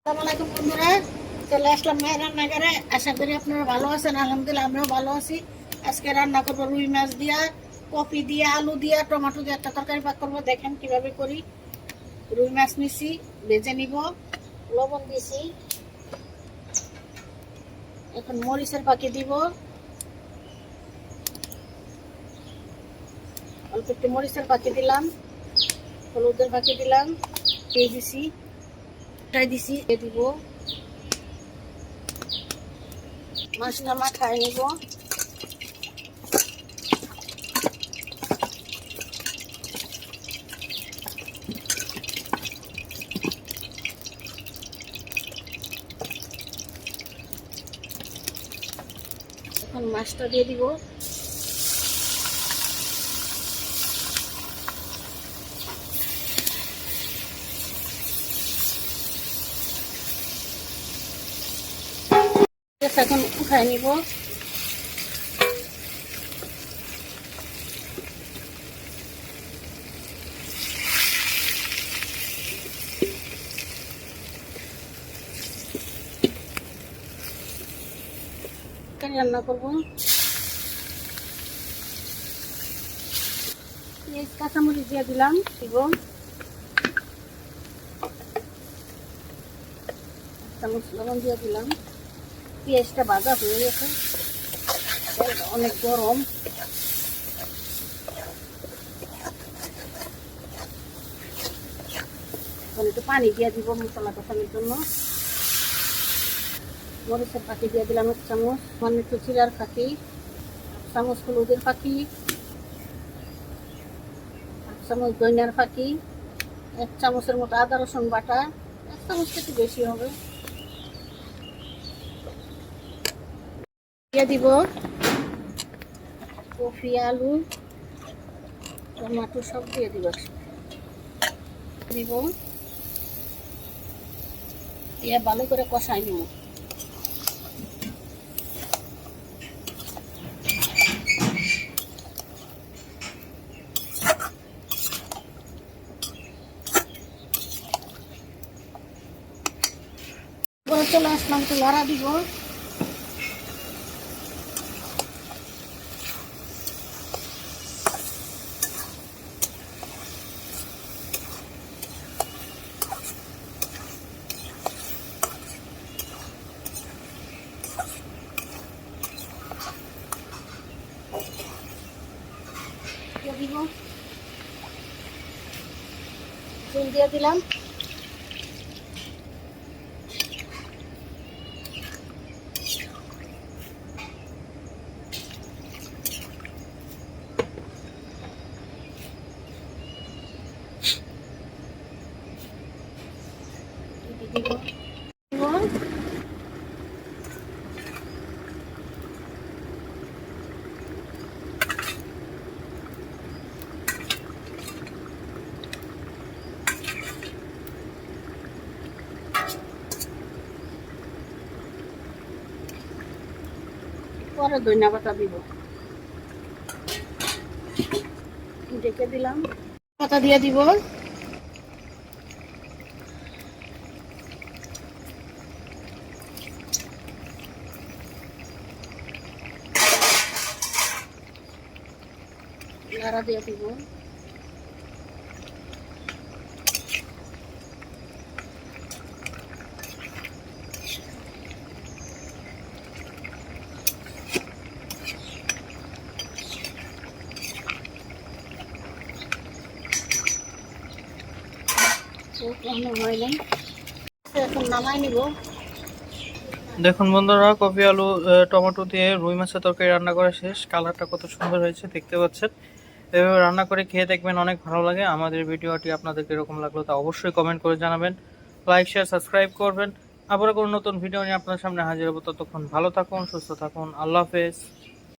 আসসালামু আলাইকুম বন্ধুরা, চলে আসলাম মায়ের রান্নাঘরে। আশা করি আপনারা ভালো আছেন। আলহামদুলিল্লাহ আমরাও ভালো আছি। আজকে রান্না করবো রুই মাছ দিয়া, কপি দিয়া, আলু দিয়া, টমেটো দিয়ে একটা তরকারি পাক করবো। দেখেন কিভাবে করি। রুই মাছ নিছি, ভেজে নিব, লবণ দিছি, এখন মরিচের পাখি দিব, অল্প একটু মরিচের পাখি দিলাম, হলুদের পাখি দিলাম, দিয়ে দিছি, দিছি দিব, মাছটা মাখায় নিব। এখন মাছটা দিয়ে দিব, এখন উঠাই নিব। রান্না করবো, কাঁচামরিচ দিয়ে দিলাম, দিব চামচ লবণ দিয়ে দিলাম। পেঁয়াজটা ভাজা হয়ে গেছে, অনেক গরম। একটু পানি দিয়ে দিব মশলা কষানোর জন্য। মরিচের পাখি দিয়ে দিলাম 1 চামচ, একটু জিরার পাখি, 1 চামচ হলুদের পাখি, 1 চামচ ধনিয়ার পাখি, 1 চামচের মতো আদা রসুন বাটা, 1 চামচ একটু বেশি হবে। দিয়ে দিব কপি, আলু, টমেটো সব দিয়ে দিব, দিব দিয়ে ভালো করে কষাই নিব। চলে আসলাম, তো লড়া দিব, দিব চুল দিয়ে দিলাম, দিব পরে ধনিয়া পাতা দিব, ঢেকে দিলাম, পাতা দিয়ে দিব, নাড়া দিয়ে দিব, এখন নামাই নিব। দেখুন বন্ধুরা, কপি, আলু, টমেটো দিয়ে রুই মাছের তরকারি রান্না করা শেষ। কালারটা কত সুন্দর হয়েছে দেখতে পাচ্ছেন। এভাবে রান্না করে খেয়ে দেখবেন, অনেক ভালো লাগে। আমাদের ভিডিওটি আপনাদের কিরকম লাগলো তা অবশ্যই কমেন্ট করে জানাবেন। লাইক, শেয়ার, সাবস্ক্রাইব করবেন। আবারও কোনো নতুন ভিডিও নিয়ে আপনার সামনে হাজির হবো। ততক্ষণ ভালো থাকুন, সুস্থ থাকুন। আল্লাহ হাফেজ।